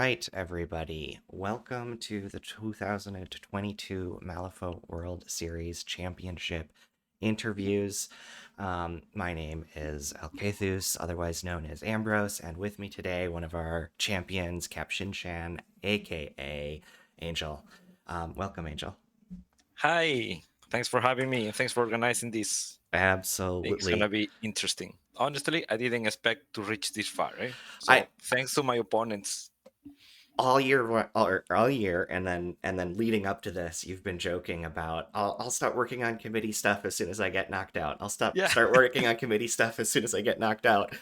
right, everybody. Welcome to the 2022 Malifaux World Series Championship interviews. My name is Alcathus, otherwise known as Ambrose, and with me today, one of our champions, CapShinChan, aka Angel. Welcome, Angel. Hi, thanks for having me and thanks for organizing this. It's gonna Absolutely. be interesting. Honestly, I didn't expect to reach this far, eh? I So thanks to my opponents. all year, and then leading up to this, you've been joking about I'll start working on committee stuff as soon as I get knocked out. I'll stop Yeah, start working on committee stuff as soon as I get knocked out.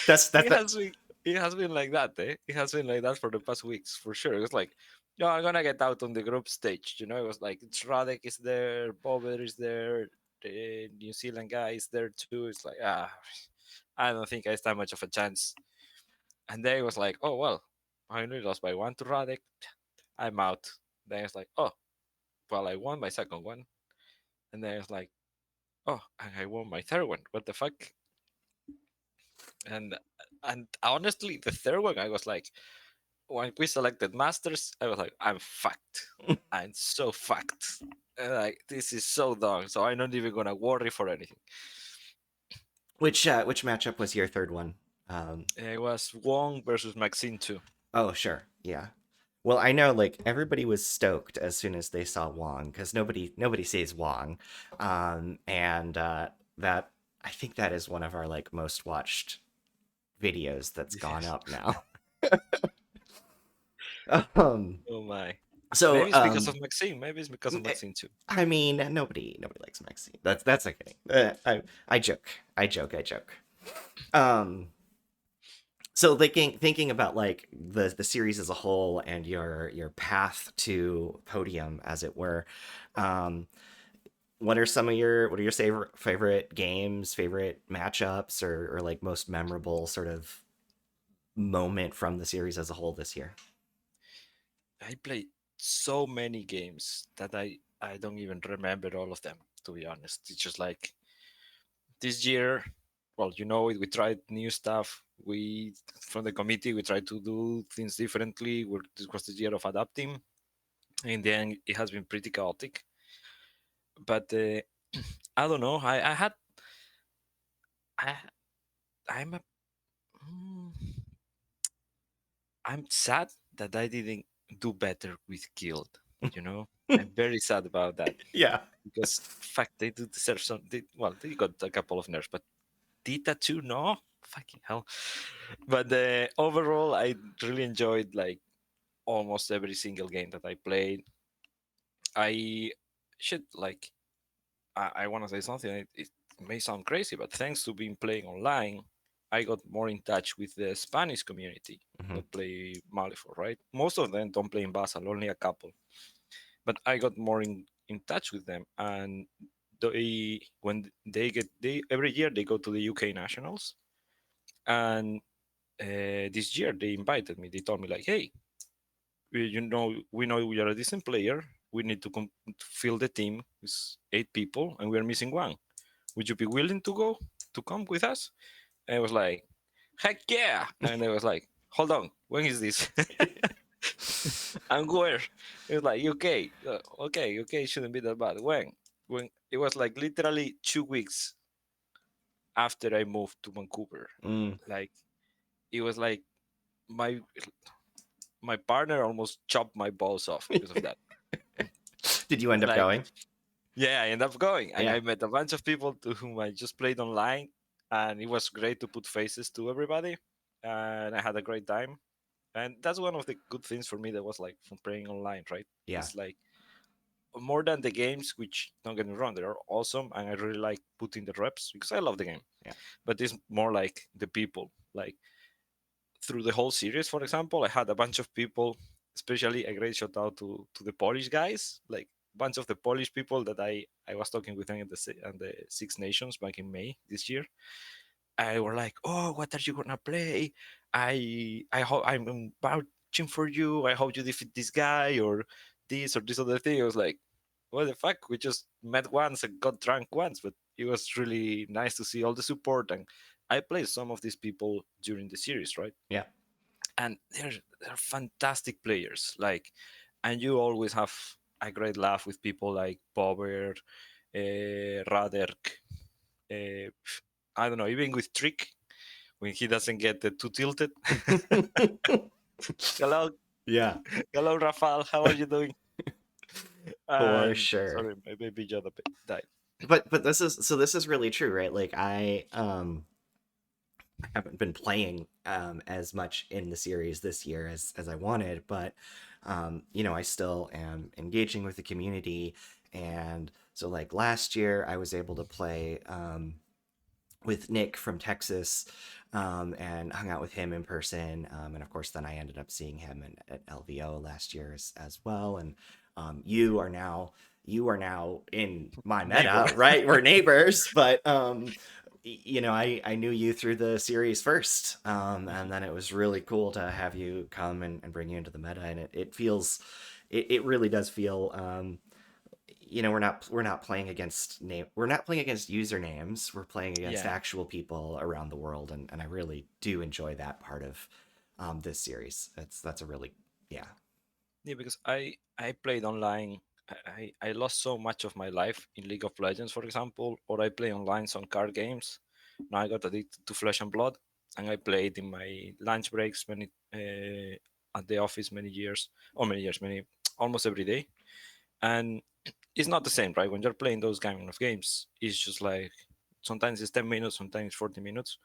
That's it that. has been it has been like that, eh? It has been like that for the past weeks, for sure. It's like, I'm gonna get out on the group stage. It was like it's Radek is there, Bober is there, the New Zealand guy is there too. It's like I don't think I stand much of a chance. And then it was like, oh well, I only lost by one to Radek. I'm out. Then it's like, oh, well, I won my second one. And then it's like, oh, and I won my third one. What the fuck? And and honestly, the third one, I was like, when we selected masters, I was like, I'm fucked. I'm so fucked. And like this is so dumb. So I'm not even gonna worry for anything. Which matchup was your third one? It was Wong versus Maxine too. Oh, sure, yeah. Well, I know like everybody was stoked as soon as they saw Wong because nobody sees Wong, and that I think that is one of our like most watched videos that's gone Yes. up now. um, Oh my. so Maybe it's because of Maxine. Maybe it's because of Maxine too. I mean, nobody likes Maxine. That's okay. I joke. I joke. Um, so thinking about like the series as a whole and your path to podium, as it were. Um, what are your favorite games, favorite matchups, or like most memorable sort of moment from the series as a whole this year? I played so many games that I don't even remember all of them, to be honest. It's just like this year, well, we tried new stuff. We from the committee we tried to do things differently. This was the year of adapting. In the end, it has been pretty chaotic. But I don't know. I I'm a, mm, I'm sad that I didn't do better with Guild. I'm very sad about that. Yeah. Because fact they do deserve some. They got a couple of nerfs, but Dita too, no, fucking hell. But overall, I really enjoyed like almost every single game that I played. I should like I want to say something. It may sound crazy, but thanks to being playing online, I got more in touch with the Spanish community Hmm. that play Malifaux. Right, most of them don't play in Basel, only a couple. But I got more in touch with them, and when they every year they go to the UK nationals, and this year they invited me. They told me like, hey, we know we are a decent player. We need to fill the team with 8 people, and we are missing one. Would you be willing to come with us? And I was like, heck yeah! And I was like, hold on, when is this? And where? It was like UK. Okay, shouldn't be that bad. When it was like literally 2 weeks after I moved to Vancouver. Mm. Like it was like my my partner almost chopped my balls off because of that. Did you end up Like going? yeah, I ended up going. Yeah. I met a bunch of people to whom I just played online, and it was great to put faces to everybody, and I had a great time. And that's one of the good things for me that was like from playing online, right? Yeah. It's like more than the games, which don't get me wrong, they are awesome, and I really like putting the reps because I love the game. Yeah. But it's more like the people. Like through the whole series, for example, I had a bunch of people, especially a great shout out to the Polish guys, like a bunch of the Polish people that I was talking with them at the Six Nations back in May this year. I were like, "Oh, what are you gonna play? I hope I'm vouching for you. I hope you defeat this guy or this other thing." I was like, "What the fuck? We just met once and got drunk once, but it was really nice to see all the support." And I played some of these people during the series, right? Yeah. and they're fantastic players. Like, and you always have a great laugh with people like Bober, Raderk. Uh, I don't know, even with Trick when he doesn't get the too tilted. Hello, Yeah, hello, Rafael. How are you doing? for And sure. sorry, my baby Yoda died. But this is really true, right? Like I haven't been playing as much in the series this year as I wanted, but you know, I still am engaging with the community. And so like last year I was able to play with Nick from Texas, and hung out with him in person. And of course, then I ended up seeing him at LVO last year as well. And you are now in my Neighbor. meta, right? We're neighbors, but you know, I knew you through the series first, and then it was really cool to have you come and bring you into the meta, and it feels, it really does feel you know, we're not playing against we're not playing against usernames, we're playing against Yeah, actual people around the world, and I really do enjoy that part of this series. That's a really, yeah. yeah, because I played online. I lost so much of my life in League of Legends, for example, or I play online some card games. Now I got addicted to Flesh and Blood, and I played in my lunch breaks many at the office many years, or many years, many almost every day. And it's not the same, right? When you're playing those kind of games, it's just like sometimes it's 10 minutes, sometimes it's 40 minutes.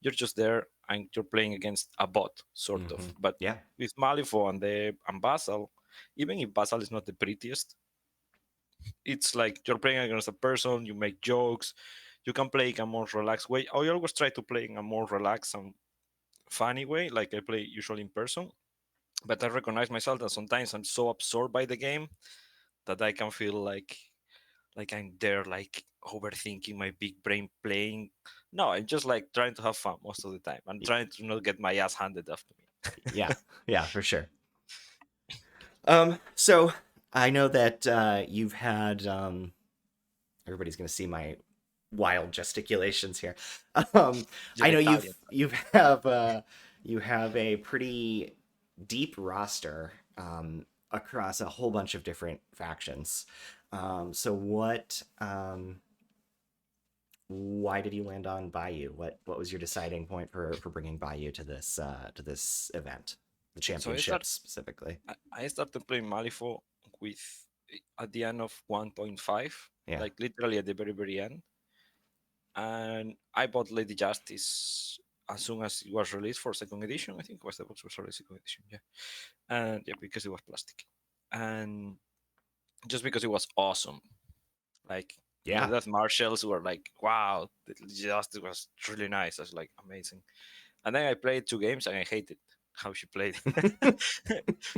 You're just there and you're playing against a bot, sort of. Hmm. But Yeah. with Malifaux and Basal, even if Basal is not the prettiest, it's like you're playing against a person. You make jokes. You can play in a more relaxed way. I always try to play in a more relaxed and funny way, like I play usually in person. But I recognize myself that sometimes I'm so absorbed by the game that I can feel like I'm there, like overthinking my big brain playing. No, I'm just like trying to have fun most of the time. I'm trying to not get my ass handed after me. Yeah. Yeah, for sure. So I know that you've had everybody's gonna see my wild gesticulations here. Um, You're I know Italian. you have a pretty deep roster across a whole bunch of different factions. So why did you land on Bayou? What was your deciding point for bringing Bayou to this event, the So championship specifically? I started playing Malifaux with at the end of 1.5, Yeah. like literally at the very end. And I bought Lady Justice as soon as it was released for second edition. I think it was the box was released second edition, yeah. And yeah, because it was plastic. And just because it was awesome. Like the Yeah. death marshals were like, wow, the justice was really nice. I was like, amazing. And then I played 2 games and I hated how she played.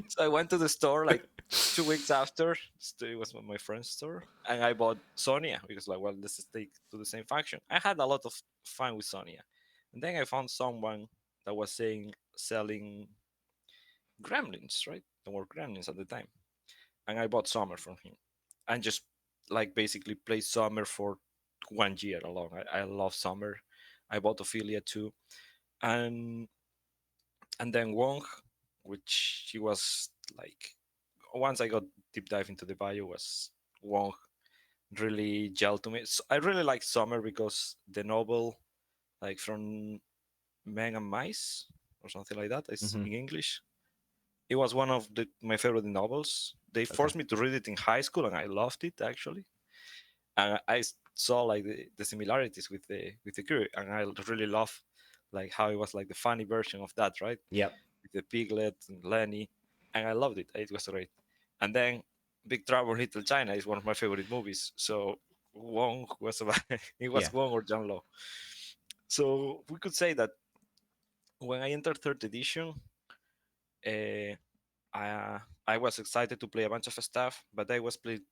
So I went to the store like 2 weeks after. It was my friend's store, and I bought Sonia because like, well, let's stick to the same faction. I had a lot of fun with Sonia, and then I found someone that was saying selling gremlins, right? There were gremlins at the time, and I bought Summer from him, and just like basically played Summer for 1 year alone. I love Summer. I bought Ophelia too, and then Wong, which she was like once I got deep dive into the bio was Wong really gelled to me. So I really like Summer because the novel, like from Men and Mice or something like that, is Hmm. in English. It was one of my favorite novels. They Okay. forced me to read it in high school, and I loved it actually. And I saw like the similarities with the crew, and I really love like how it was like the funny version of that, right? Yep. With the piglet and Lenny, and I loved it. It was great. And then Big Trouble in Little China is one of my favorite movies. So Wong was about, it Yeah. was Wong or John Law. So we could say that when I entered third edition, uh, I was excited to play a bunch of stuff, but I was played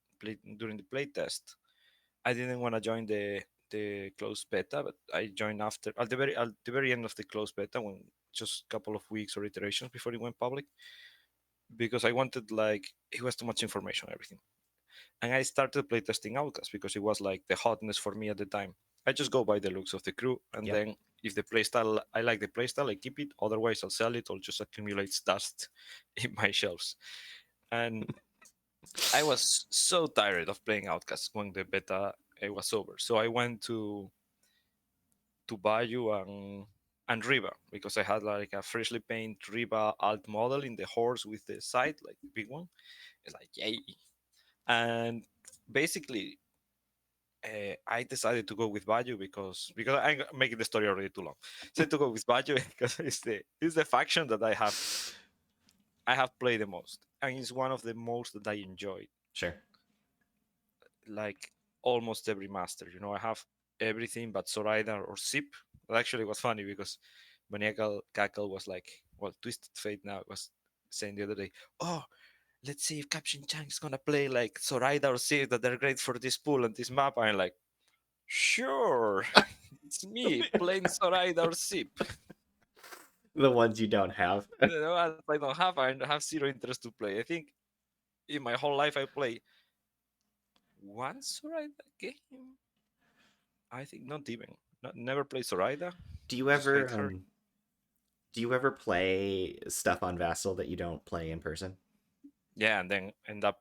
during the play test. I didn't want to join the closed beta, but I joined after at the very end of the closed beta when just a couple of weeks or iterations before it went public because I wanted like it was too much information everything. And I started playtesting Outcast because it was like the hotness for me at the time. I just go by the looks of the crew, and Yep. then if the playstyle I like the playstyle, I keep it. Otherwise, I'll sell it or just accumulates dust in my shelves. And I was so tired of playing Outcast when the beta was over. So I went to Bayou and Riva because I had like a freshly painted Riva alt model in the horse with the side, like the big one. It's like yay. And basically, I decided to go with Bayou because I'm making the story already too long. So to go with Bayou because it's the faction that I have played the most, and it's one of the most that I enjoy. Sure. Like almost every master, I have everything but Zoraida or Zip. It actually was funny because Maniacal Cackle was like, well, Twisted Fate now was saying the other day, oh, let's see if CapShinChan is gonna play like Zoraida or Zip that they're great for this pool and this map. I'm like, sure, it's me playing Zoraida or Zip. The ones you don't have. I don't have zero interest to play. I think in my whole life I play one Zoraida game. I think not even. Never play Zoraida. Do you Just hate ever her. do you ever play stuff on Vassal that you don't play in person? Yeah, and then end up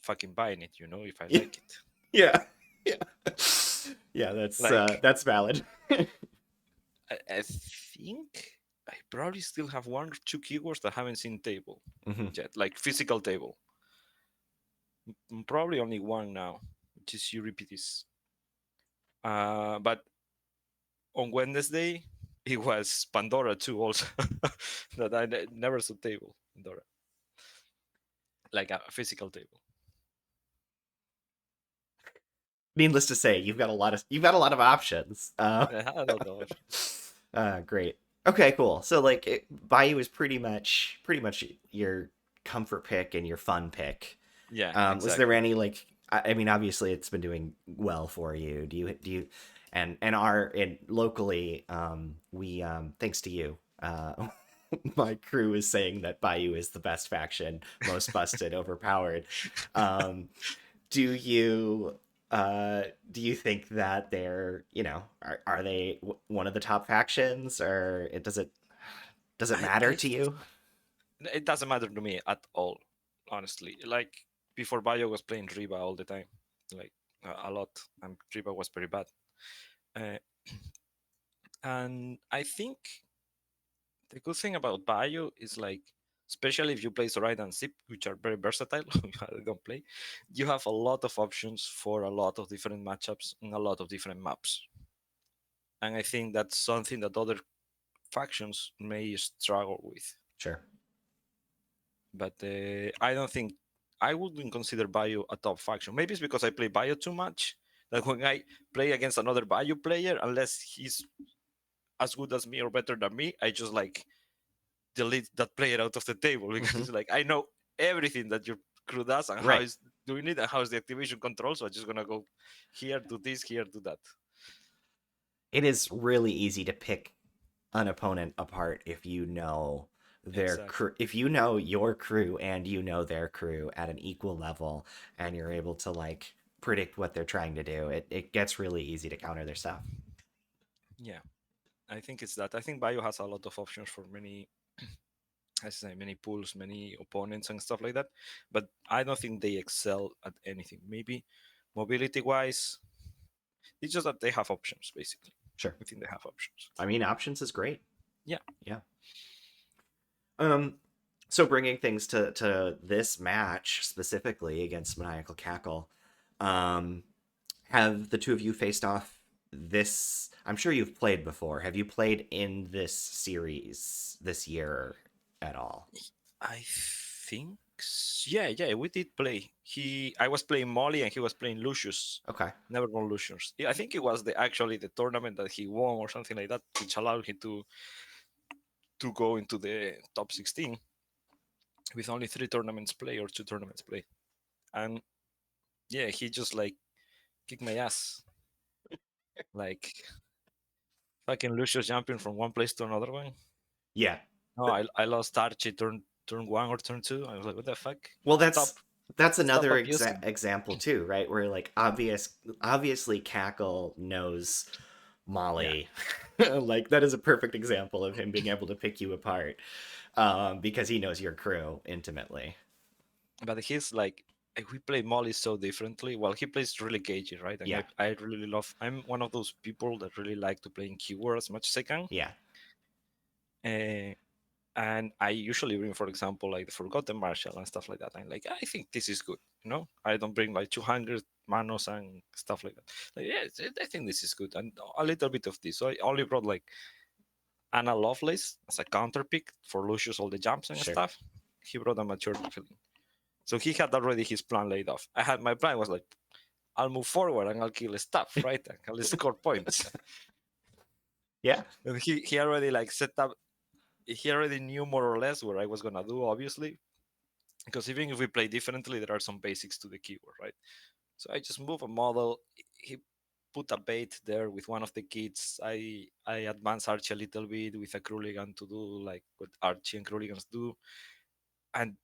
fucking buying it, if I like it. Yeah. Yeah. Yeah, Like, that's valid. I think I probably still have one or two keywords that I haven't seen table Hmm. yet, like physical table. Probably only one now, which is Euripides. But on Wednesday, it was Pandora too, also, that I never saw table. Pandora, like a physical table. Needless to say, you've got a lot of options. I had a lot of options. Great. Okay, cool. So like Bayou is pretty much your comfort pick and your fun pick. Yeah, Was there exactly. any like I mean obviously it's been doing well for you. Do you and locally we thanks to you my crew is saying that Bayou is the best faction, most busted, overpowered. Um do you do you think that they're, are they one of the top factions, or does it I, matter I to you? it doesn't matter to me at all, honestly. Like before, Bio was playing Riva all the time, like a lot, and Riva was very bad. Uh, and I think the good thing about Bio is like, especially if you play Zoraida and Zip, which are very versatile, I don't play, you have a lot of options for a lot of different matchups and a lot of different maps. And I think that's something that other factions may struggle with. Sure. But I don't think I wouldn't consider Bio a top faction. Maybe it's because I play Bio too much. That when I play against another Bio player, unless he's as good as me or better than me, I just like delete that player out of the table because Hmm. it's like I know everything that your crew does and how Right. is doing it and how is the activation control. So I'm just gonna go here, do this, here, do that. It is really easy to pick an opponent apart if you know their Exactly. crew, if you know your crew and you know their crew at an equal level, and you're able to like predict what they're trying to do. It gets really easy to counter their stuff. Yeah, I think it's that. I think Bio has a lot of options for many I say many pools, many opponents and stuff like that. But I don't think they excel at anything. Maybe mobility wise, it's just that they have options basically. Sure. I think they have options. I mean, options is great. Yeah. Yeah. Um, so bringing things to this match specifically against Maniacal Cackle, um, have the two of you faced off this? I'm sure you've played before. Have you played in this series this year at all? I think yeah, yeah, we did play. I was playing Molly and he was playing Lucius. Okay. Never won Lucius. Yeah, I think it was the tournament that he won or something like that, which allowed him to go into the top 16 with only 3 tournaments play or 2 tournaments play. And yeah, he just like kicked my ass. Like fucking Lucius jumping from one place to another one. Yeah. No, I lost Archie turn 1 or turn 2. I was like, what the fuck? Well, Stop that's stop another abusing. example too, right? Where like obviously Cackle knows Yeah, Molly. Like that is a perfect example of him being able to pick you apart, because he knows your crew intimately. but he's like we play Molly so differently. Well, he plays really cagey, right? And Yeah, I really love. I'm one of those people that really like to play in keyword as much as I can. yeah. Uh, and I usually bring, for example, like the Forgotten Marshal and stuff like that. I'm like, I think this is good. I don't bring like 200 manos and stuff like that. Like, yeah, I think this is good, and a little bit of this. So I only brought like Anna Lovelace as a counter pick for Lucius all the jumps and Sure. stuff. He brought a mature feeling. So he had already his plan laid off. I had my plan was like, I'll move forward and I'll kill stuff, right? And I'll score points. Yeah. And he already like set up. He already knew more or less what I was gonna do, obviously, because even if we play differently, there are some basics to the keyword, right? So I just move a model. He put a bait there with one of the kids. I advance Archie a little bit with a Kruligan to do like what Archie and Kruligans do, and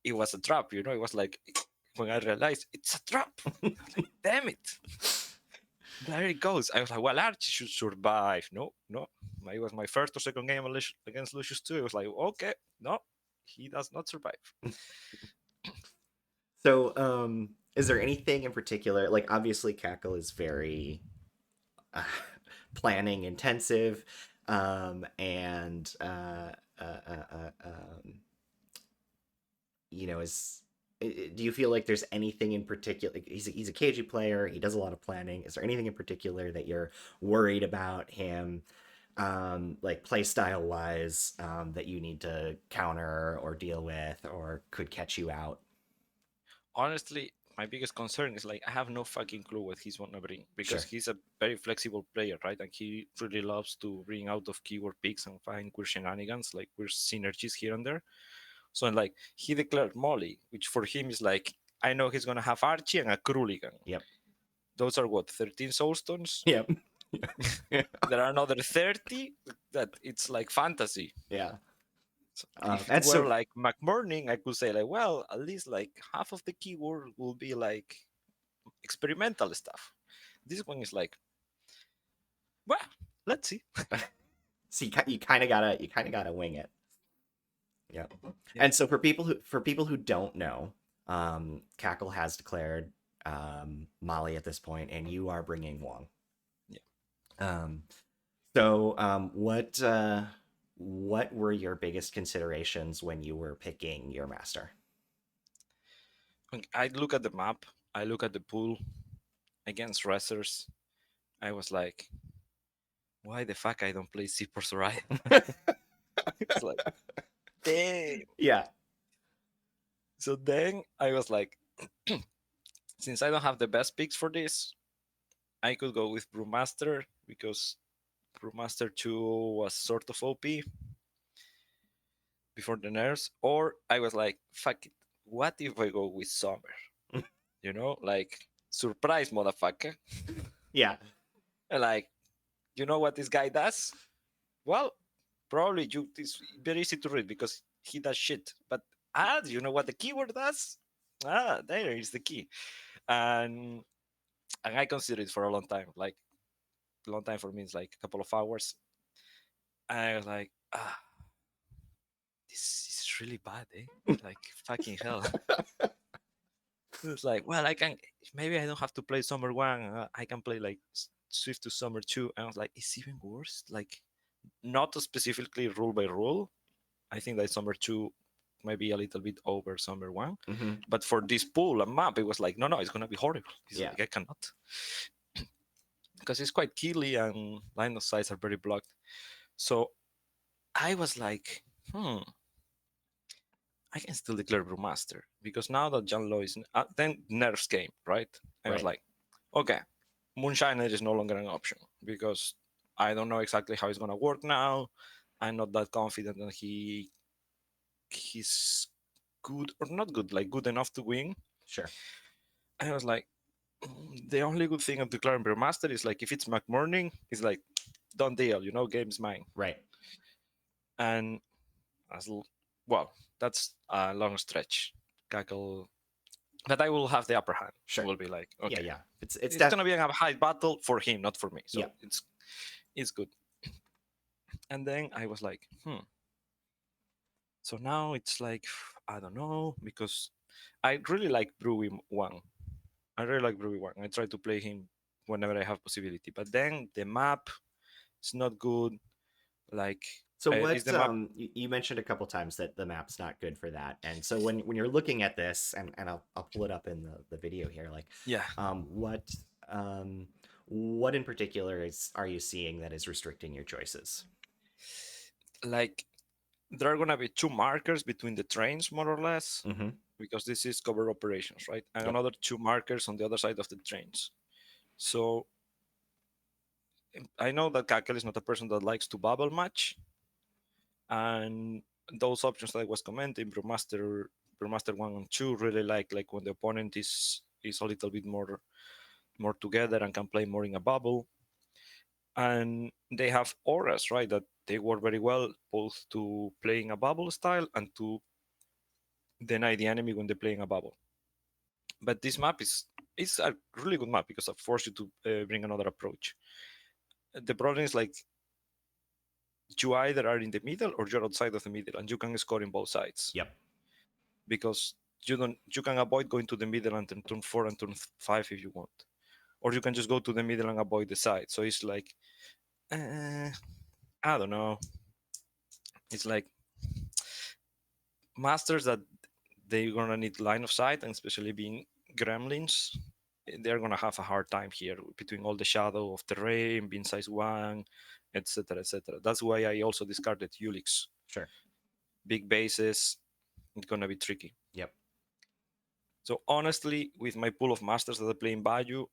it was a trap. It was like when I realized it's a trap. I was like, damn it, there it goes. I was like, well, Archie should survive. No, no, it was my first or second game against Lucius too. It was like, okay, no, he does not survive. So, is there anything in particular? Like, obviously, Cackle is very uh, planning intensive, and is do you feel like there's anything in particular? Like, he's a KG player. He does a lot of planning. Is there anything in particular that you're worried about him, like play style wise, that you need to counter or deal with, or could catch you out? Honestly, my biggest concern is like I have no fucking clue what he's wanna bring because Sure. he's a very flexible player, right? And he really loves to bring out of keyword picks and find weird shenanigans, like weird synergies here and there. So like he declared Molly, which for him is like I know he's gonna have Archie and a Kruligan. Yep. Those are what 13 soulstones. Yep. There are another 30 that it's like fantasy. Yeah. So if it And were so like McMorning, I could say like, well, at least like half of the keyword will be like experimental stuff. This one is like, well, let's see. so you kind of gotta wing it. Yeah. Yeah, And so for people who don't know, Cackle has declared Molly at this point, and you are bringing Wong. yeah. Um, so what were your biggest considerations when you were picking your master? When I look at the map, I look at the pool against wrestlers. I was like, why the fuck I don't play Seaport Soraya? It's like, damn. Yeah. So then I was like, since I don't have the best picks for this, I could go with Brewmaster because Brewmaster 2 was sort of OP before the nerfs. Or I was like, fuck it. What if I go with Summer? Like surprise motherfucker. Yeah. And like, you know what this guy does? Well, probably it's very easy to read because he does shit. But do you know what the keyword does? There is the key. And I considered it for a long time. Like a long time for me is like a couple of hours. And I was like, this is really bad, eh? Like fucking hell. It's like, well, I can maybe I don't have to play Summer One. I can play like Swift to Summer Two. And I was like, it's even worse. Like not specifically rule by rule. I think that Summer Two might be a little bit over Summer One, Hmm. but for this pool and map, it was like, no, it's gonna be horrible. It's Yeah. like I cannot because it's quite killy and line of sights are very blocked. So I was like, I can still declare Brewmaster because now that John Law is then nerfs came, right? I was Right. like, okay, Moonshiner is no longer an option because I don't know exactly how it's gonna work now. I'm not that confident that he's good or not good, like good enough to win. Sure. And I was like, the only good thing of declaring Brewmaster is like if it's McMorning, it's like done deal, game's mine. Right. And as well, that's a long stretch. Cackle, but I will have the upper hand. It Sure. will be like, Yeah. okay, Yeah. It's it's gonna be a high battle for him, not for me. yeah. So it's It's good. And then I was like, so now it's like, I don't know, because I really like Brewy One. I really like Brewy One. I try to play him whenever I have possibility. But then the map is not good. Like, So is what the map? you mentioned a couple times that the map's not good for that. And so when you're looking at this, and I'll pull it up in the video here, like Yeah, um what um what in particular is are you seeing that is restricting your choices? like there are gonna be two markers between the trains, more or less, Mm-hmm. because this is cover operations, right? And Yep. another two markers on the other side of the trains. So I know that Kakel is not a person that likes to bubble much, and those options that I was commenting, Brewmaster 1 and 2, really like when the opponent is a little bit more together and can play more in a bubble. And they have auras, right? That they work very well both to playing a bubble style and to deny the enemy when they're playing a bubble. But this map is a really good map because it forces you to bring another approach. The problem is like you either are in the middle or you're outside of the middle, and you can score in both sides Yep. because you can avoid going to the middle and then turn 4 and turn 5 if you want, or you can just go to the middle and avoid the side. So it's like uh, I don't know. It's like masters that they're gonna need line of sight, and especially being gremlins, they're gonna have a hard time here between all the shadow of terrain, being size one, etc., etc. That's why I also discarded Ulix. Sure. Big bases, it's gonna be tricky. Yep. So honestly, with my pool of masters that I play in Bayou,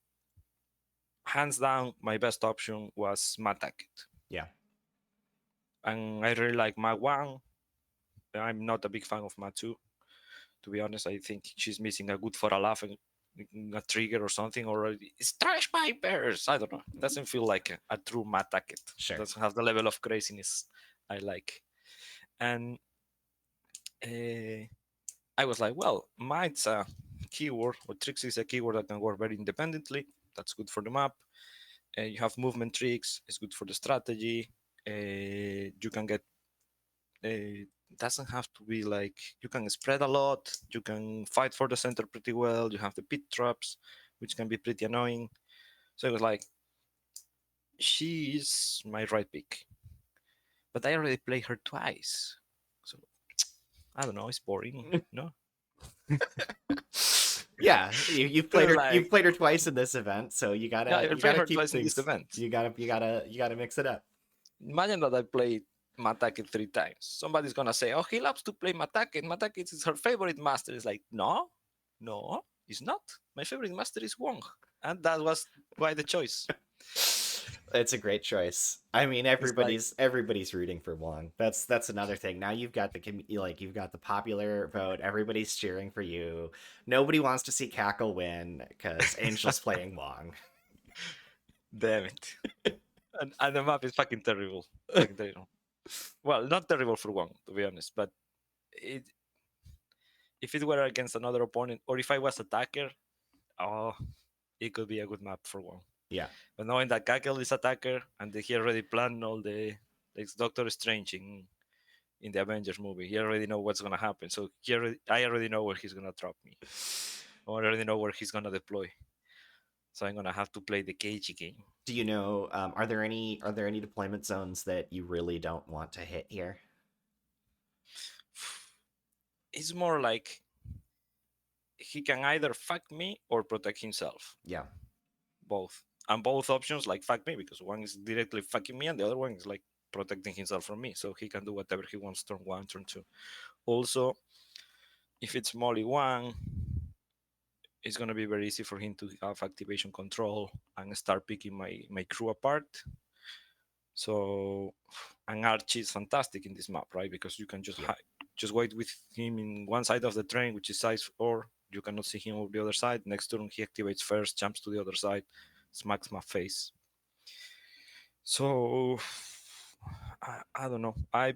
hands down, my best option was Matakit. Yeah. And I really like Ma 1. I'm not a big fan of Ma 2. To be honest, I think she's missing a good for a laugh and a trigger or something, or it's trash pipers. I don't know. It doesn't feel like a true Matakit. Sure. Doesn't have the level of craziness I like. And uh, I was like, well, Might's a keyword, or Tricks is a keyword that can work very independently. That's good for the map. You have movement tricks. It's good for the strategy. You can get. Doesn't have to be like you can spread a lot. You can fight for the center pretty well. You have the pit traps, which can be pretty annoying. So it was like she is my right pick, but I already played her twice, so I don't know. It's boring, no? Yeah, you've It played was her like, you've played her twice in this event, so yeah, I you played gotta her keep twice in this things event. you gotta mix it up. Imagine that I played Matake 3 times. Somebody's gonna say, "Oh, he loves to play Matake. Matake is her favorite master." It's like, no, no, it's not. My favorite master is Wong, and that was why the choice. It's a great choice. I mean, It's like, everybody's rooting for Wong. That's another thing. Now you've got like you've got the popular vote. Everybody's cheering for you. Nobody wants to see Cackle win because Angel's playing Wong. damn it. And the map is fucking terrible. Fucking terrible. Well, not terrible for Wong, to be honest, but it, if it were against another opponent, or if I was attacker, oh, it could be a good map for Wong. Yeah, But knowing that Kakel is attacker and he already planned all the like Doctor Strange in the Avengers movie, he already know what's gonna happen. So I already know where he's gonna drop me. I already know where he's gonna deploy. So I'm gonna have to play the cagey game. do you know are there any deployment zones that you really don't want to hit here? It's more like he can either fuck me or protect himself. Yeah. Both. And both options like fuck me because one is directly fucking me and the other one is like protecting himself from me. So he can do whatever he wants turn 1, turn 2. Also, if it's Molly 1, it's gonna be very easy for him to have activation control and start picking my crew apart. So, and Archie is fantastic in this map, right? Because you can Yep. just wait with him in one side of the train, which is size 4. You cannot see him over the other side. Next turn, he activates first, jumps to the other side, smacks my face. So, I don't know. I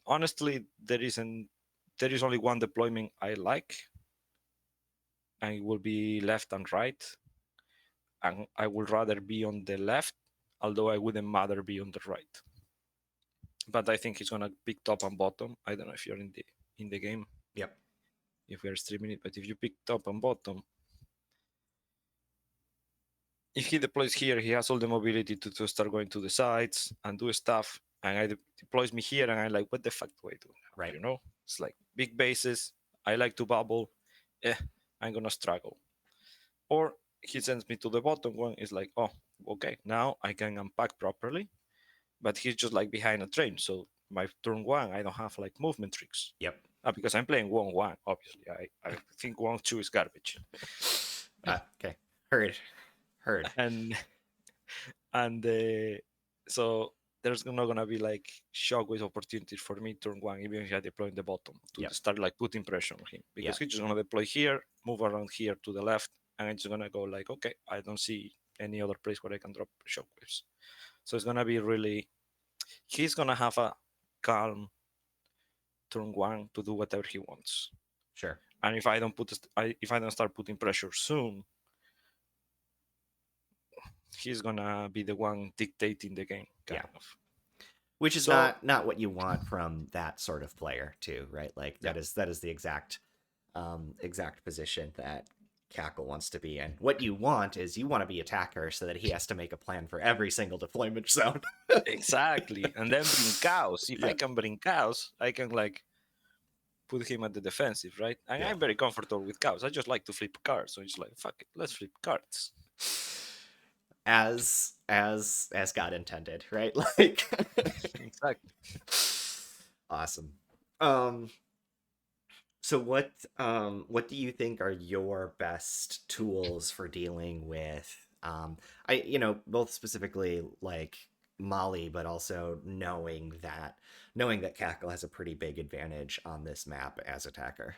honestly there is only one deployment I like, and it will be left and right. And I would rather be on the left although I wouldn't rather be on the right. But I think he's gonna pick top and bottom. I don't know if you're in the game, Yep. if we are streaming it, but if you pick top and bottom, if he deploys here, he has all the mobility to start going to the sides and do stuff. And I deploys me here, and I'm like, what the fuck do I do now? Right. You know, it's like big bases. I like to bubble. Eh, I'm gonna struggle. Or he sends me to the bottom one. It's like, oh, okay, now I can unpack properly. But he's just like behind a train. So my turn one, I don't have like movement tricks. Yep. Because I'm playing 1-1, obviously. I think 1-2 is garbage. Okay. Heard. Heard. And and so there's not gonna be like shockwave opportunities for me turn one, even if I deploy in the bottom to Yep. start like putting pressure on him because Yep. he's just gonna deploy here, move around here to the left, and it's gonna go like, okay, I don't see any other place where I can drop shockwaves. So it's gonna be really, he's gonna have a calm turn one to do whatever he wants. Sure. And if I don't start putting pressure soon, he's gonna be the one dictating the game, kind Yeah. of. Which is So not what you want from that sort of player too, right? Like yeah, that is the exact position that Cackle wants to be in. What you want is you want to be attacker so that he has to make a plan for every single deployment zone. exactly. And then bring cows. If I Yeah. can bring cows, I can like put him at the defensive, right? And Yeah. I'm very comfortable with cows. I just like to flip cards. So it's like, fuck it, let's flip cards. As God intended, right? Like Exactly. awesome. So what do you think are your best tools for dealing with both specifically like Molly, but also knowing that Cackle has a pretty big advantage on this map as attacker.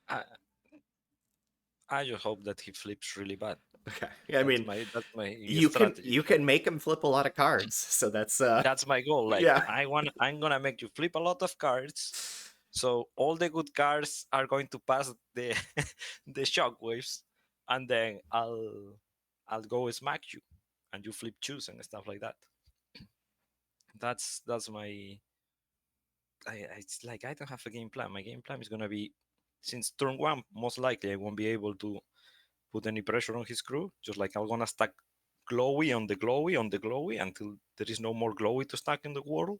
I, I just hope that he flips really bad. Okay. Yeah, I mean, That's my strategy. you can make him flip a lot of cards. So that's That's my goal. Like yeah. I'm gonna make you flip a lot of cards. So all the good cards are going to pass the the shockwaves, and then I'll go smack you, and you flip choose and stuff like that. That's my. It's like I don't have a game plan. My game plan is gonna be, since turn one, most likely I won't be able to put any pressure on his crew. Just like I'm gonna stack glowy on the glowy on the glowy until there is no more glowy to stack in the world,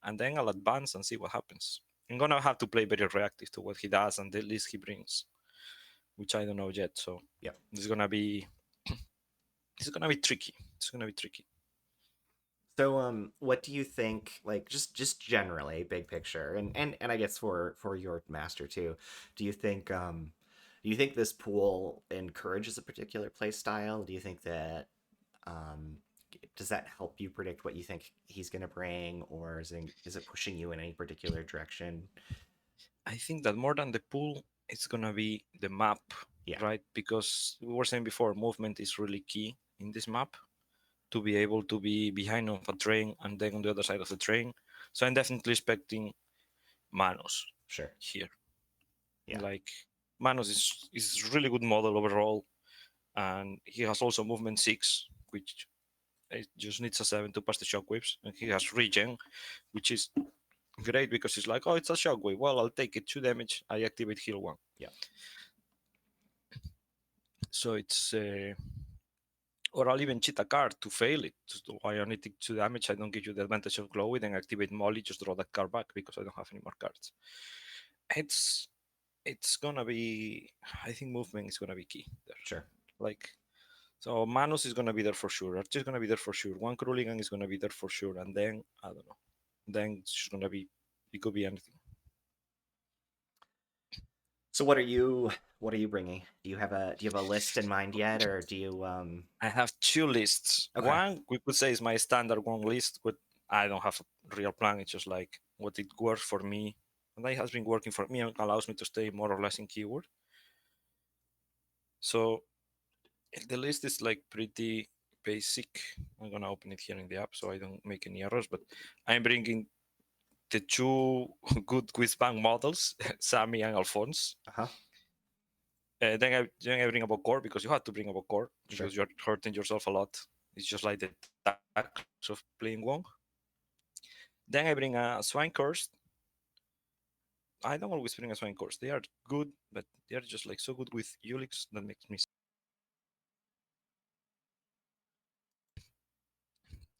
and then I'll advance and see what happens. I'm gonna have to play very reactive to what he does and the list he brings, which I don't know yet. So Yep. it's gonna be it's gonna be tricky. It's gonna be tricky. So what do you think, like just generally big picture, and I guess for your master too, do you think this pool encourages a particular play style? Do you think that um does that help you predict what you think he's going to bring, or is it pushing you in any particular direction? I think that more than the pool, it's gonna be the map, Yeah, right? Because we were saying before, movement is really key in this map to be able to be behind of a train and then on the other side of the train. So I'm definitely expecting Manos sure. here. Yeah. Like Manos is really good model overall, and he has also movement 6, which it just needs a 7 to pass the shockwaves, and he has regen, which is great because it's like, oh, it's a shockwave. Well, I'll take it 2 damage. I activate heal 1. Yeah. So it's or I'll even cheat a card to fail it. So I only take 2 damage. I don't give you the advantage of glowy. Then activate Molly. Just draw that card back because I don't have any more cards. It's it's gonna be. I think movement is gonna be key there. Sure. Like so, Manus is gonna be there for sure. Archer is gonna be there for sure. One Kruligan is gonna be there for sure. And then I don't know. Then it's just gonna be. It could be anything. So what are you bringing? Do you have a list in mind yet, or do you I have 2 lists. okay. One we could say is my standard one list, but I don't have a real plan. It's just like what it works for me, and that has been working for me and allows me to stay more or less in keyword. So the list is like pretty basic. I'm gonna open it here in the app so I don't make any errors. But I'm bringing the 2 good quiz bank models, Sammy and Alphonse. Uh-huh. Then I bring about core because you have to bring about core Sure. because you're hurting yourself a lot. It's just like the tackles of playing Wong. Then I bring a Swine Curse. I don't always bring a Swine Curse. They are good, but they are just like so good with Ulix that makes me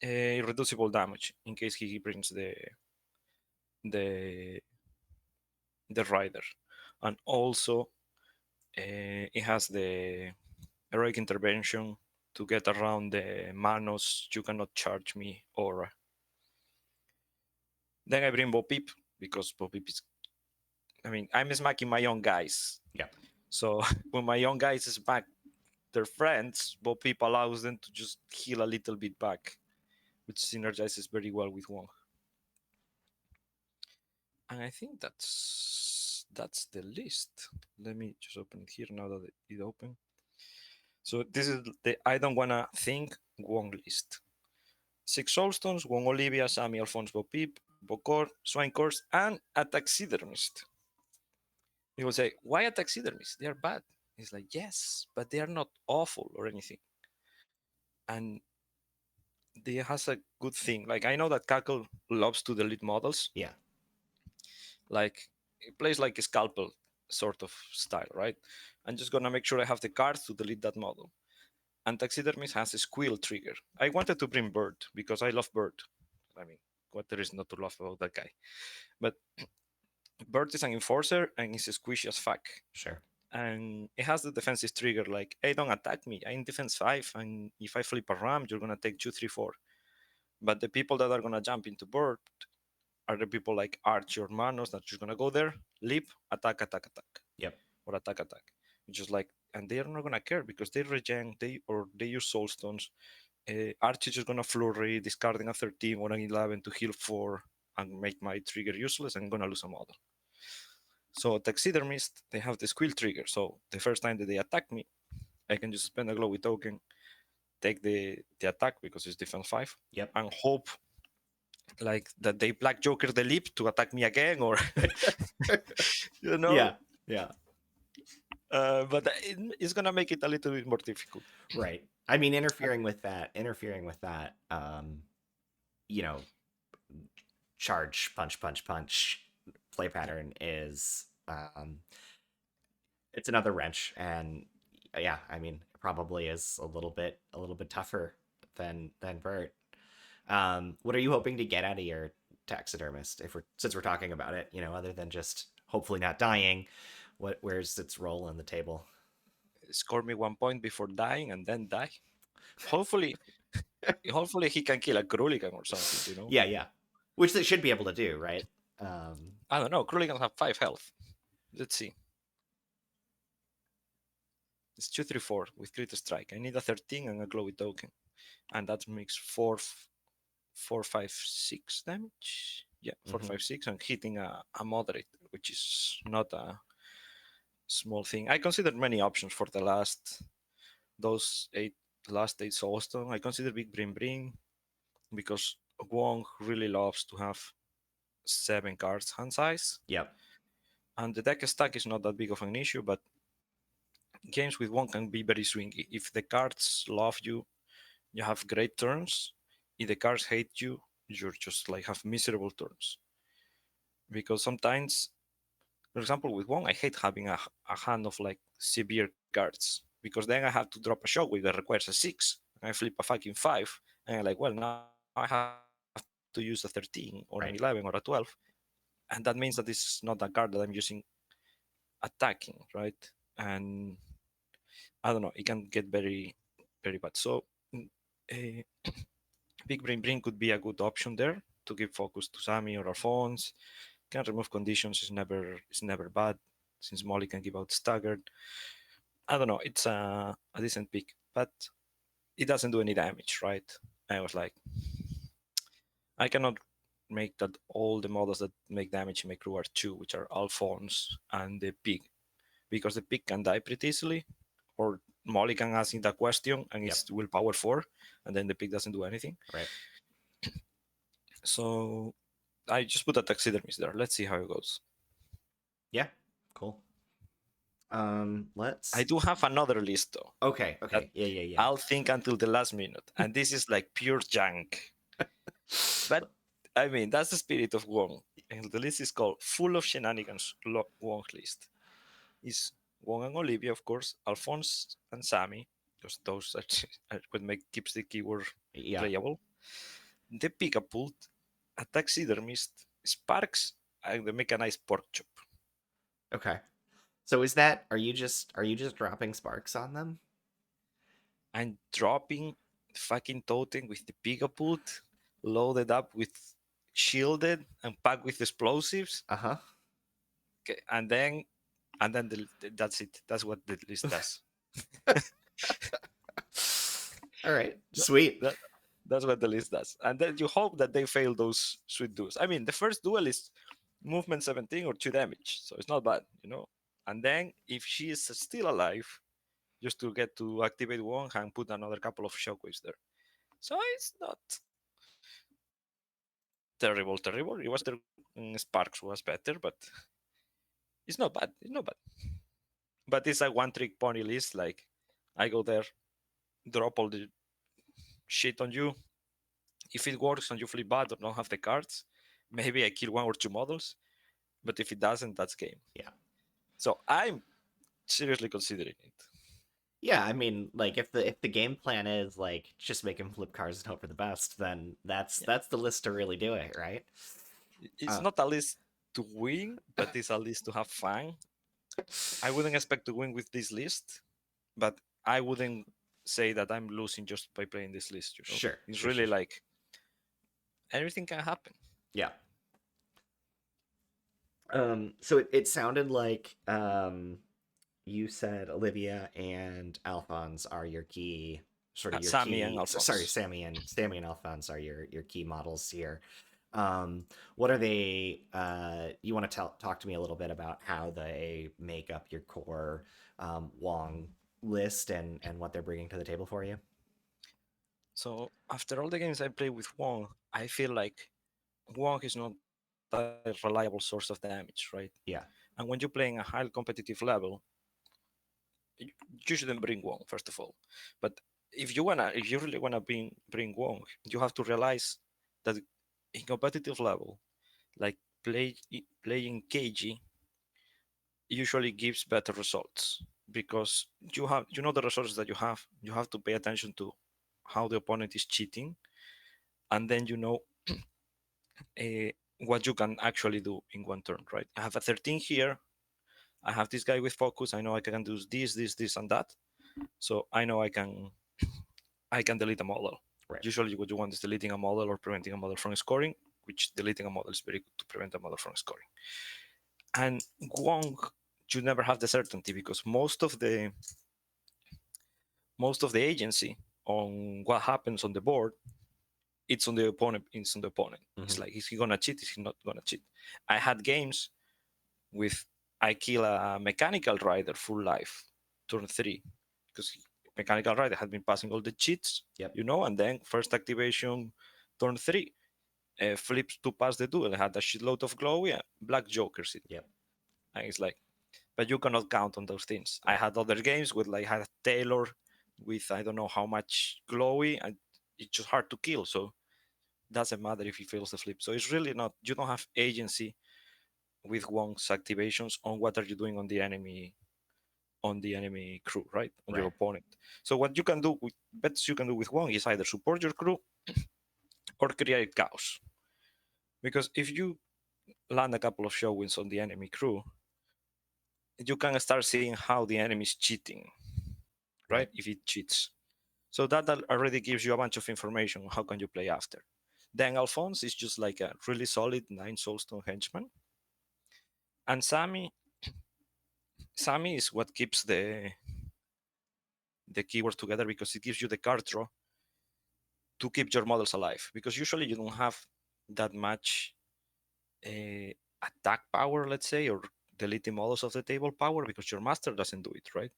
irreducible damage in case he brings the the rider, and also it has the heroic intervention to get around the manos. You cannot charge me aura. Then I bring Bo Peep because Bo Peep is. I mean, I'm smacking my own guys. Yeah. So when my young guys smack their friends, Bo Peep allows them to just heal a little bit back, which synergizes very well with Wong. And I think that's the list. Let me just open it here now that it open. So this is the I don't wanna think Wong list. Six Soulstones, Wong Olivia, Sammy Alphonse Bo Peep, Bokor, Swine Course, and a taxidermist. You will say, why a taxidermist? They are bad. It's like, yes, but they are not awful or anything. And they has a good thing. Like I know that Cackle loves to delete models. Yeah. Like it plays like a scalpel sort of style, right? I'm just gonna make sure I have the cards to delete that model. And Taxidermist has a squeal trigger. I wanted to bring Bird because I love Bird. I mean, what there is not to love about that guy? But Bird is an enforcer and he's squishy as fuck. Sure. And it has the defensive trigger like, hey, don't attack me. I'm in defense 5, and if I flip a ram, you're gonna take 2, 3, 4. But the people that are gonna jump into Bird are the people like Archie or Manos that just gonna go there, leap, attack, attack, attack, Yep. or attack, attack. It's just like, and they are not gonna care because they regen, they use soul stones. Archie just gonna flurry, discarding a 13 or an 11 to heal 4 and make my trigger useless. And I'm gonna lose a model. So Taxidermist, they have the squill trigger. So the first time that they attack me, I can just spend a glowy token, take the attack because it's defense 5, Yep. and hope like that they black joker the leap to attack me again, or you know. Yeah. Yeah. But it's gonna make it a little bit more difficult. Right. I mean, interfering with that, you know, charge, punch, punch, punch play pattern is, it's another wrench, and yeah, I mean, it probably is a little bit tougher than Bert. What are you hoping to get out of your taxidermist? If we're since we're talking about it, other than just hopefully not dying, where's its role on the table? Score me 1 point before dying and then die. Hopefully, hopefully he can kill a Kruligan or something. Yeah, yeah, which they should be able to do, right? Um, I don't know. Kruligans have 5 health. Let's see. It's 2, 3, 4 with crit strike. I need a 13 and a glowy token, and that makes 4, 5, 6 damage. Yeah, four, mhm. 5, 6, and hitting a moderate, which is not a small thing. I considered many options for the those last 8 Soulstone. I consider Big Brim Brim because Wong really loves to have 7 cards hand size, Yep. and the deck stack is not that big of an issue. But games with Wong can be very swingy. If the cards love you, you have great turns. If the cards hate you, you're just like have miserable turns. Because sometimes, for example, with Wong, I hate having a hand of like severe cards because then I have to drop a shockwave that requires a 6, and I flip a fucking 5, and I'm like, well, now I have to use a 13 or an 11 or a 12, Right. and that means that this is not a card that I'm using attacking, right? And I don't know, it can get very, very bad. So, uh, Big Brain Brain could be a good option there to give focus to Sammy or Alphonse. Can remove conditions is never bad since Molly can give out staggered. I don't know, it's a decent pick, but it doesn't do any damage, right? I was like, I cannot make that all the models that make damage in my crew are two, which are Alphonse and the pig, because the pig can die pretty easily, or Molly can ask it a question and Yep. it's willpower 4, and then the pig doesn't do anything. Right. So I just put a taxidermist there. Let's see how it goes. Yeah. Cool. I Let's. do have another list though Okay, that okay, yeah, yeah, yeah. I'll think until the last minute, and this is like pure junk. But I mean, that's the spirit of Wong. And the list is called "Full of Shenanigans" Wong list. Is Wong and Olivia, of course, Alphonse and Sammy, because those are what keeps the keyword Yeah. playable. The Picapult, a taxidermist, Sparks, and the mechanized pork chop. Okay. So is that are you just dropping sparks on them? I'm dropping the fucking totem with the Picapult, loaded up with shielded and packed with explosives. Uh-huh. Okay, and then that's it. That's what the list does. All right. That, Sweet. that- that's what the list does. And then you hope that they fail those sweet duels. I mean, the first duel is movement 17 or 2 damage, so it's not bad, you know. And then if she is still alive, just to get to activate one and put another couple of shockwaves there. So it's not terrible, terrible. It was terrible. Sparks was better, but it's not bad. It's not bad. But it's a one trick pony list. Like I go there, drop all the shit on you. If it works and you flip bad or don't have the cards, maybe I kill one or two models. But if it doesn't, that's game. Yeah. So I'm seriously considering it. Yeah, I mean, like if the game plan is like just make him flip cars and hope for the best, then that's Yeah. that's the list to really do it, right? It's Uh, not a list to win, but it's a list to have fun. I wouldn't expect to win with this list, but I wouldn't say that I'm losing just by playing this list. You know, sure, it's sure, sure, really sure. like everything can happen. Yeah. So it sounded like you said Olivia and Alphonse are your key sort of your Sammy and key sorry, Alphonse. Sammy and Alphonse are your key models here. What are they you want to talk to me a little bit about how they make up your core Wong list and what they're bringing to the table for you? So after all the games I play with Wong, I feel like Wong is not a reliable source of damage, right? Yeah. And when you're playing a high competitive level, you shouldn't bring Wong first of all. But if you really wanna bring Wong, you have to realize that in competitive level, like playing KG usually gives better results because you know the resources that you have to pay attention to how the opponent is cheating, and then you know uh, what you can actually do in one turn, right? I have a 13 here. I have this guy with focus. I know I can do this and that, so I know I can delete a model. Right. Usually what you want is deleting a model or preventing a model from scoring, which deleting a model is very good to prevent a model from scoring. And Wong, you never have the certainty because most of the agency on what happens on the board, it's on the opponent. It's Mm-hmm. like, is he gonna cheat, is he not gonna cheat? I had games with I kill a mechanical rider full life turn 3 because mechanical rider had been passing all the cheats, Yep. and then first activation turn 3, flips to pass the duel, had a shitload of glowy and black jokers it. Yep. And it's like, but you cannot count on those things. I Right. had other games with like had a Taylor with I don't know how much glowy, and it's just hard to kill. So doesn't matter if he fails the flip. So it's really not. You don't have agency with Wong's activations on what are you doing on the enemy crew, right? On your Right. opponent. So what you can do with bets you can do with Wong is either support your crew or create chaos. Because if you land a couple of show wins on the enemy crew, you can start seeing how the enemy is cheating, Right. right? If it cheats. So that already gives you a bunch of information on how can you play after. Then Alphonse is just like a really solid 9 soulstone henchman. And Sammy is what keeps the keyword together because it gives you the card draw to keep your models alive. Because usually you don't have that much uh, attack power, let's say, or deleting models of the table power because your master doesn't do it, right?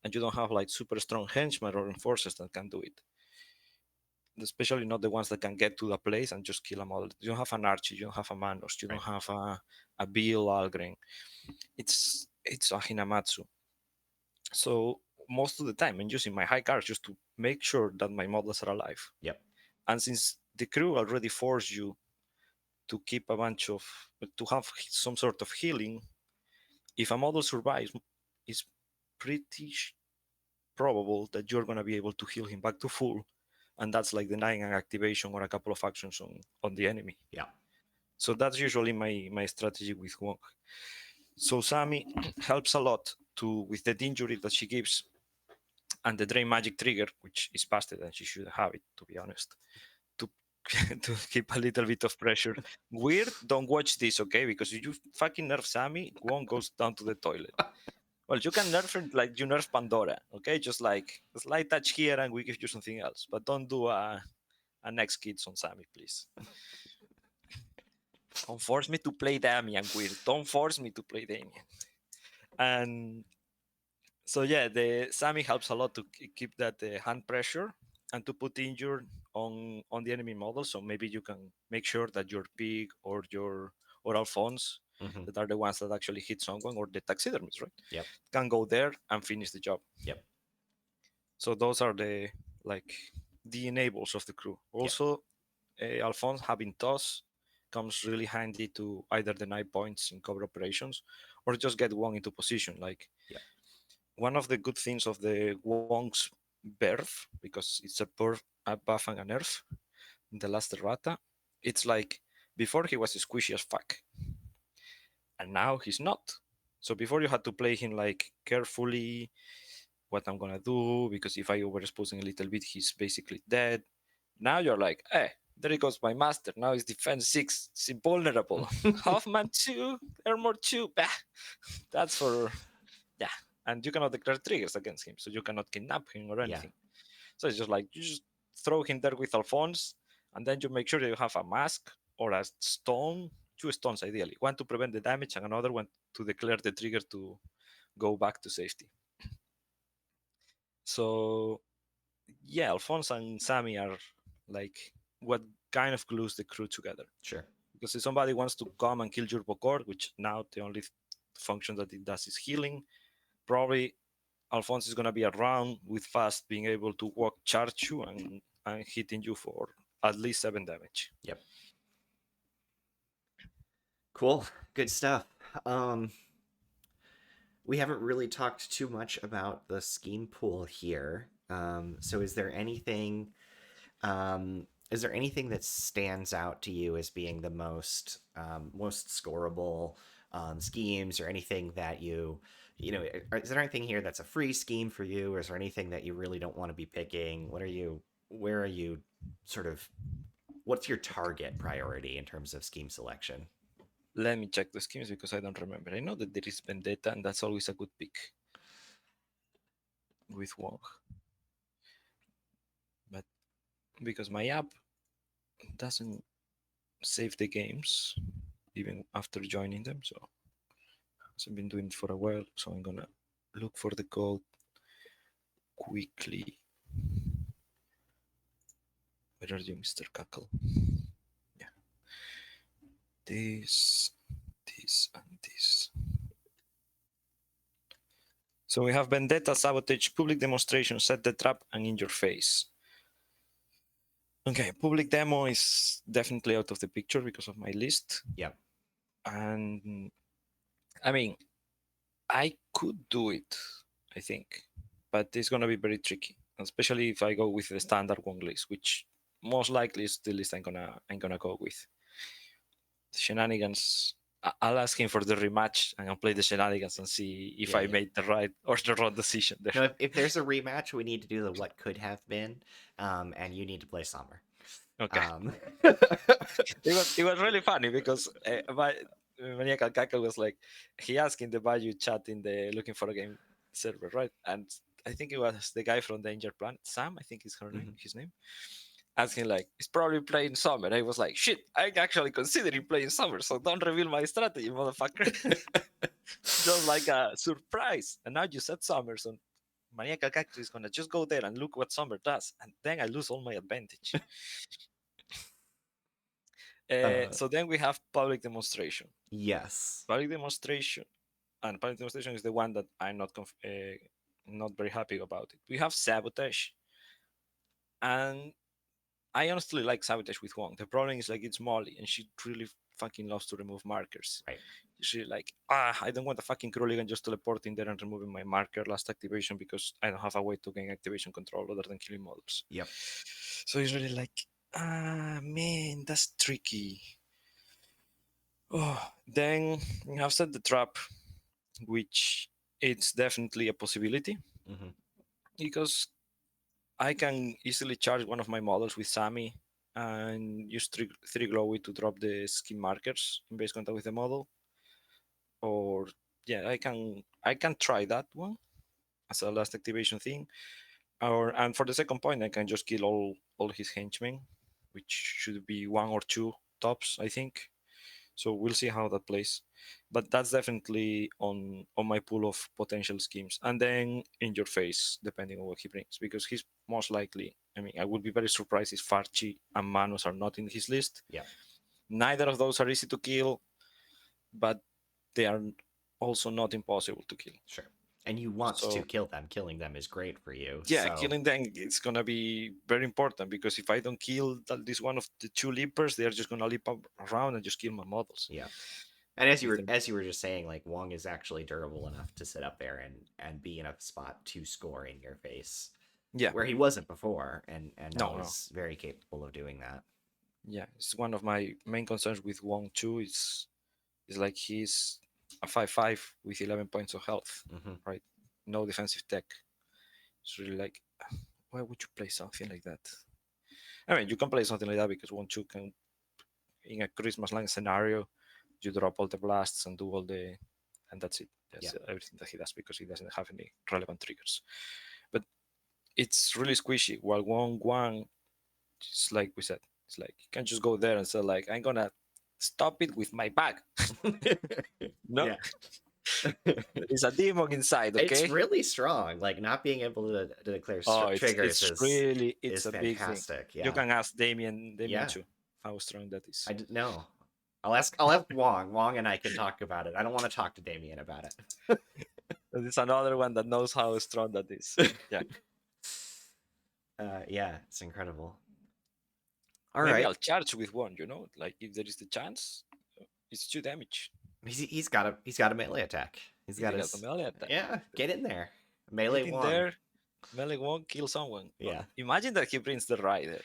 And you don't have like super strong henchmen or enforcers that can do it. Especially not the ones that can get to the place and just kill a model. You don't have an Archie, you don't have a Manos, you don't Right. have a Bill Algren. It's a Hinamatsu. So most of the time, I'm using my high cards just to make sure that my models are alive. Yep. And since the crew already force you to keep a bunch of to have some sort of healing, if a model survives, it's pretty probable that you're gonna be able to heal him back to full, and that's like denying an activation or a couple of actions on the enemy. Yeah. So that's usually my strategy with Wong. So Sammy helps a lot to with the injury that she gives and the drain magic trigger, which is busted and she should have it to be honest, to to keep a little bit of pressure. Weird, don't watch this, okay? Because if you fucking nerf Sammy, Wong goes down to the toilet. Well, you can nerf it like you nerf Pandora, okay? Just like a slight touch here and we give you something else. But don't do a next kids on Sammy, please. Don't force me to play Damian, Weird. Don't force me to play Damian. And so yeah, the Sammy helps a lot to keep that hand pressure and to put injured on the enemy model. So maybe you can make sure that your pig or Alphonse, Mm-hmm. that are the ones that actually hit someone, or the taxidermist, right, Yep. can go there and finish the job. Yep. So those are the like the enables of the crew. Yep. Also, Alphonse having toss comes really handy to either deny points in cover operations or just get one into position. Like Yep. one of the good things of the Wong's birth, because it's a buff and a nerf, the last errata, it's like before he was squishy as fuck, and now he's not. So before you had to play him like carefully, what I'm gonna do, because if I overexpose him a little bit, he's basically dead. Now you're like, hey, there goes my master. Now he's defense 6, he's invulnerable. Hoffman 2, armor 2, bah. That's for, yeah. And you cannot declare triggers against him, so you cannot kidnap him or Yeah. anything. So it's just like you just throw him there with Alphonse, and then you make sure that you have a mask or a stone, two stones ideally, one to prevent the damage and another one to declare the trigger to go back to safety. So yeah, Alphonse and Sammy are like what kind of glues the crew together. Sure. Because if somebody wants to come and kill your Bokor, which now the only function that it does is healing, probably Alphonse is gonna be around with fast, being able to walk, charge you, and hitting you for at least 7 damage. Yep. Cool. Good stuff. Um, we haven't really talked too much about the scheme pool here. So is there anything that stands out to you as being the most scoreable schemes, or anything that is there anything here that's a free scheme for you, or is there anything that you really don't want to be picking? Where are you sort of, what's your target priority in terms of scheme selection? Let me check the schemes because I don't remember. I know that there is Vendetta, and that's always a good pick with Wong. But because my app doesn't save the games even after joining them, so I've been doing it for a while. So I'm gonna look for the code quickly. Where are you, Mr. Cackle? Yeah, this, this, and this. So we have Vendetta, Sabotage, Public Demonstration, Set the Trap, and In Your Face. Okay, Public Demo is definitely out of the picture because of my list. Yep. And I mean, I could do it, I think, but it's gonna be very tricky, especially if I go with the standard one list, which most likely is the list I'm gonna go with. The shenanigans. I'll ask him for the rematch and I'll play the shenanigans and see if Yeah, I yeah. made the right or the wrong decision there. No, if there's a rematch, we need to do the what could have been, and you need to play Summer. Okay. Um, It was really funny because my Maniacal Kaka was like, he asked in the Bayou chat in the Looking for a Game server, right? And I think it was the guy from Danger Planet, Sam, I think is mhm. his name, asking like, he's probably playing Summer. I was like, shit, I actually considering playing Summer, so don't reveal my strategy, motherfucker. Just like a surprise. And now you said Summer, so Maniacal Cactus is gonna just go there and look what Summer does, and then I lose all my advantage. uh, So then we have public demonstration. yes. Public demonstration, and public demonstration is the one that I'm not not very happy about it. We have Sabotage, and I honestly like Sabotage with Wong. The problem is like it's Molly, and she really fucking loves to remove markers. Right. She's like, I don't want a fucking Kruligan just teleporting there and removing my marker last activation because I don't have a way to gain activation control other than killing models. Yep. So it's really like, man, that's tricky. Oh, then you have set the trap, which it's definitely a possibility Mm-hmm. because I can easily charge one of my models with Sammy and use three glowy to drop the skin markers in base contact with the model. Or yeah, I can try that one as a last activation thing. Or and for the second point, I can just kill all his henchmen, which should be one or two tops, I think. So we'll see how that plays. But that's definitely on my pool of potential schemes. And then in your face, depending on what he brings, because he's most likely. I mean, I would be very surprised if Farchi and Manos are not in his list. Yep. Neither of those are easy to kill, but they are also not impossible to kill. Sure. And you want to So kill them. Killing them is great for you. yeah, So killing them is gonna be very important because if I don't kill this one of the two leapers, they are just gonna leap up around and just kill my models. yeah. And as you If were they're as you were just saying, like Wong is actually durable enough to sit up there and be in a spot to score in your face, yeah, where he wasn't before, and now no, is very capable of doing that. yeah, it's one of my main concerns with Wong too. It's like he's a 5/5 with 11 points of health, Mm-hmm. right? No defensive tech. It's really like, why would you play something like that? I mean, you can play something like that because Wong Chu can, in a Christmas line scenario, you drop all the blasts and do all the, and that's it. Yeah. That's everything that he does because he doesn't have any relevant triggers. But it's really squishy. While Wong Guang, just like we said, it's like you can just go there and say like, I'm gonna stop it with my bag. No, Yeah. there is a demon inside. It's Okay. really strong. Like not being able to declare Oh, triggers it's is a big thing. fantastic. You Yeah. can ask Damien Yeah. too how strong that is. I didn't know. I'll ask Wong. Wong and I can talk about it. I don't want to talk to Damien about That is another one that knows how strong that is. it. Yeah. Yeah, it's incredible. All Maybe right. I'll charge with one, like if there is the chance, it's 2 damage. He's got a melee attack. He's If got you got the his melee attack. yeah. Get in there, melee Get in Wong. there, melee won't kill someone. Yeah. Imagine that he brings the rider.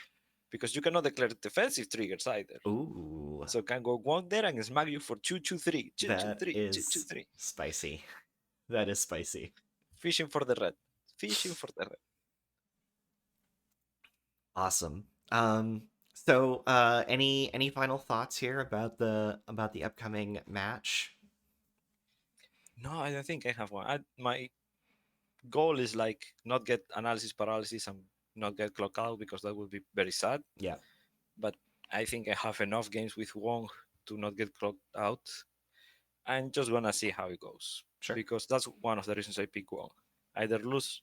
Because you cannot declare defensive triggers either. Ooh, So can go one there and smack you for 2-2-3. Two, two, that three, two, two, is three. spicy. That is spicy. Fishing for the red. Fishing for the red. Awesome. So any final thoughts here about the upcoming match? No, I don't think I have one. My goal is like not get analysis paralysis and not get clock out because that would be very sad. Yeah, But I think I have enough games with Wong to not get clocked out. I'm just gonna see how it goes sure. because that's one of the reasons I pick Wong. Either lose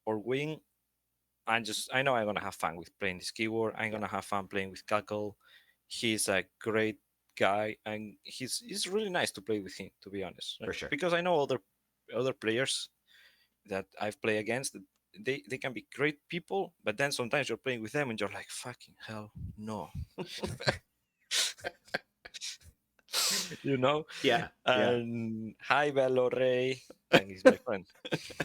or win. I know I'm gonna have fun with playing this keyword. I'm Yeah, gonna have fun playing with Cackle. He's a great guy and he's really nice to play with him, to be honest. for sure. Because I know other players that I've played against, they can be great people, but then sometimes you're playing with them and you're like, fucking hell, no. you know? Yeah, yeah. And hi, Bello Ray. And he's my friend.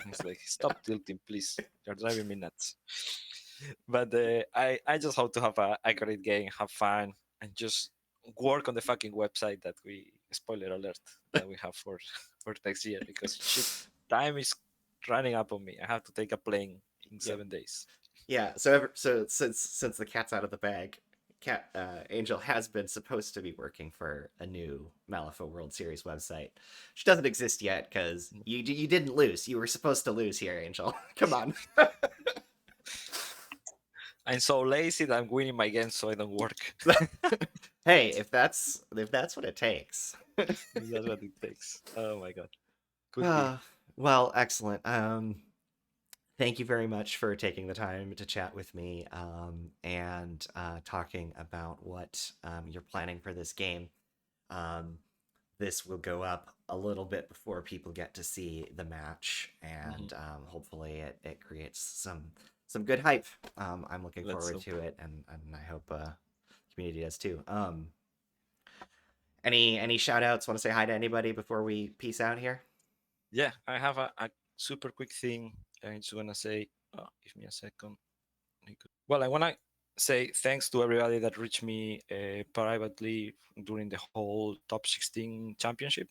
He's like, stop tilting, please. You're driving me nuts. But I just hope to have a great game, have fun, and just work on the fucking website that we, spoiler alert, that we have for, for next year because shit, time is running up on me. I have to take a plane in So 7 days. yeah, so since the cat's out of the bag, Cat Angel has been supposed to be working for a new Malifaux World Series website, which doesn't exist yet because you didn't lose. You were supposed to lose here, Angel. Come on. I'm so lazy that I'm winning my games so I don't work. Hey, if that's what it takes. That's what it takes. Oh my god. Could be. Uh, well, excellent. Thank you very much for taking the time to chat with me and talking about what you're planning for this game. Um, this will go up a little bit before people get to see the match, Hmm. and hopefully it creates some good hype. I'm looking Let's forward hope. to it, and I hope community does too. Any shout outs? Want to say hi to anybody before we peace out here? Yeah, I have a super quick thing. I just want to say, give me a second. Well, I want to say thanks to everybody that reached me privately during the whole top 16 championship,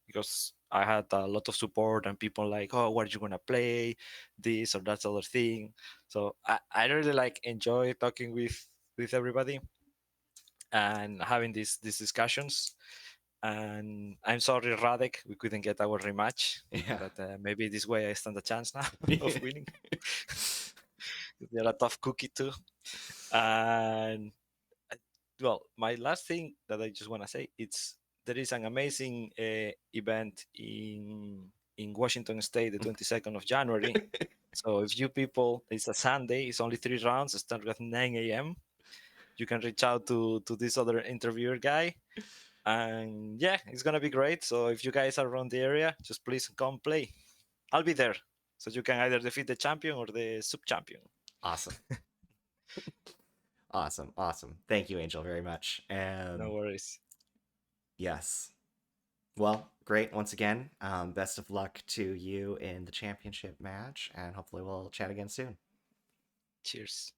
because I had a lot of support and people like, oh, what are you gonna play, this or that other thing. So I really like enjoy talking with everybody and having these discussions. And I'm sorry, Radek, we couldn't get our rematch, Yeah. but maybe this way I stand a chance now of winning. They're a tough cookie too. And well, my last thing that I just want to say, it's there is an amazing event in Washington State, the 22nd of January. So if you people, it's a Sunday, it's only 3 rounds, it starts at 9 a.m. You can reach out to this other interviewer guy, and yeah, it's gonna be great. So if you guys are around the area, just please come play. I'll be there, so you can either defeat the champion or the sub champion. Awesome. Awesome. Awesome. Thank you, Angel, very much. No worries. Yes. Well, great. Once again, best of luck to you in the championship match, and hopefully we'll chat again soon. Cheers.